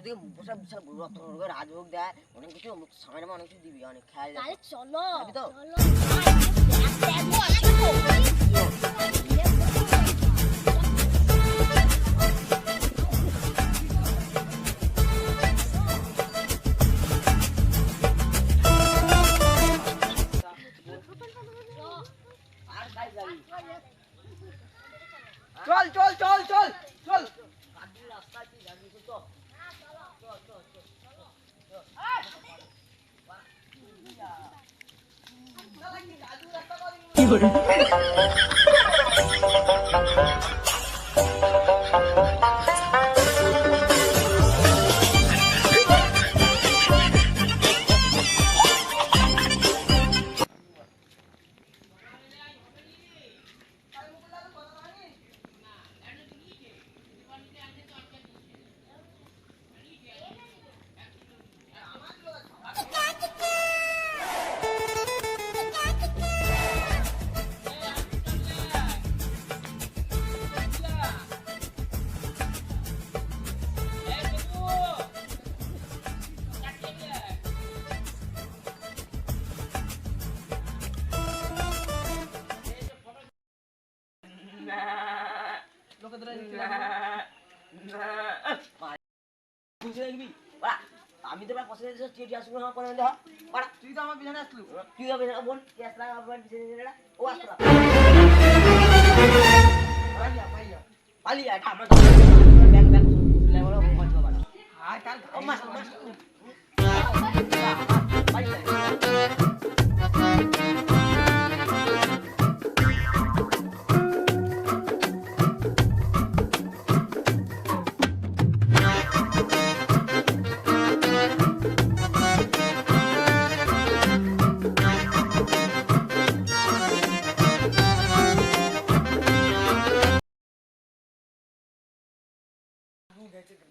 থেকে বসে বসে রক্ত করে রাজভোগ দেয় অনেক কিছু সময় নামে অনেক কিছু দিবি অনেক খেয়াল তাহলে চলো তো চল চল চল চল চল রাস্তায় তুই যাবি তো কি করে আমি তো পছন্দ তুই তো আমার বিছানে আসলু তুই বল ও আসলা পালিয়া আমরা ব্যাংক ব্যাংক আর কাল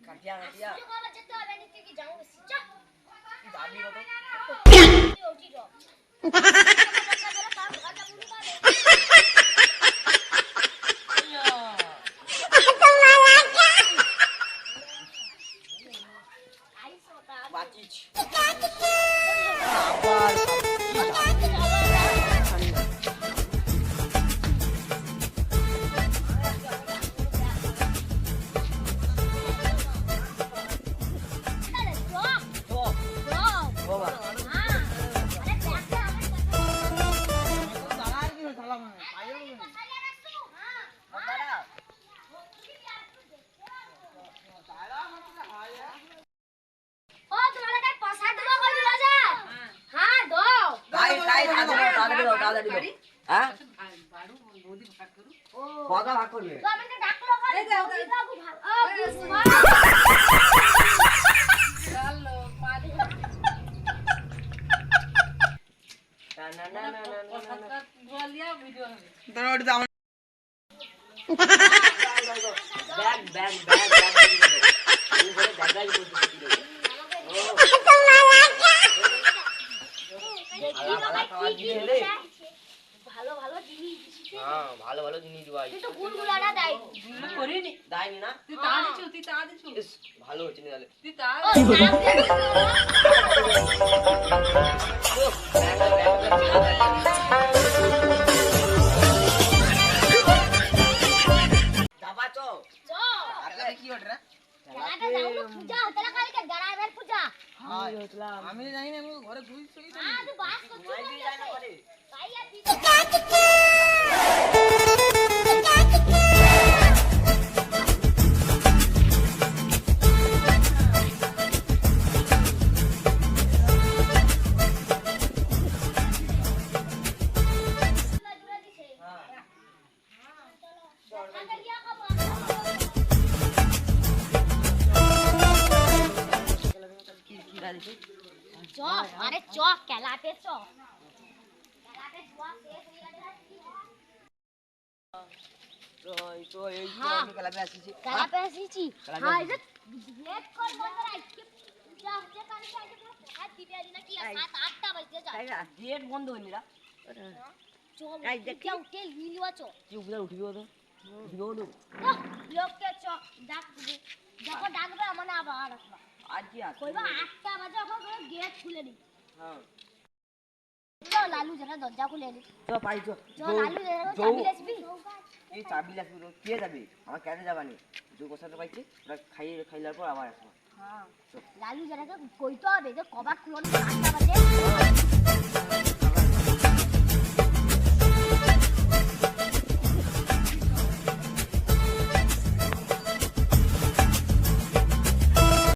কাটিয়া কাটিয়া যেতে হবে নিতে কি যাও চল যাবি কত ওটি র বাচিছ ভালো ভালো জিনিস ভাই তুই তো গুলগুলাটা দাই করিনি দাইনি না তুই তা দিছু ভালো হচ্ছে না তাহলে তুই তা যাবা চো চো আরে কি হট রে খেলাটা যাও না পূজা হতলা কালকে গরাবের পূজা হ্যাঁ আমি জানি না আমি ঘরে ঘুরছি তো আজ বাস করছিস আমি জানি না ঘরে ভাই আর তুই চ আরে চ খেলাতে চ খেলাতে জুয়া শেষ হয়ে গেছে তো এই তো আমি খেলাতে আসিছি হ্যাঁ এই যে লেট কর বন্ধ রাখি পূজা হচ্ছে কালকে আইতে পুরো হাত দিবে আজ নাকি 7-8টা বাজে যা তাই না গেট বন্ধ হইনি না চল এই দেখি উঠে লিলিওয়া চ তুই উপরে উঠবি তো উঠবি তো লোককে চ ডাক দিবি যখন ডাকবে মানে আবার আসবা আজকে আসি কইবা 8টা বাজে এখন করে গেট খুলে নি হ্যাঁ চল লালু জরা দরজা খুলে নি চল পাই চল চল লালু জরা চাবি আসবি এই চাবি লাগবে তো কে যাবে আমার কেন যাবানি দুই বছর পাইছি ওরা খাইলার পর আবার আসবো হ্যাঁ লালু জরা কইতো হবে যে কবাট খুলো 8টা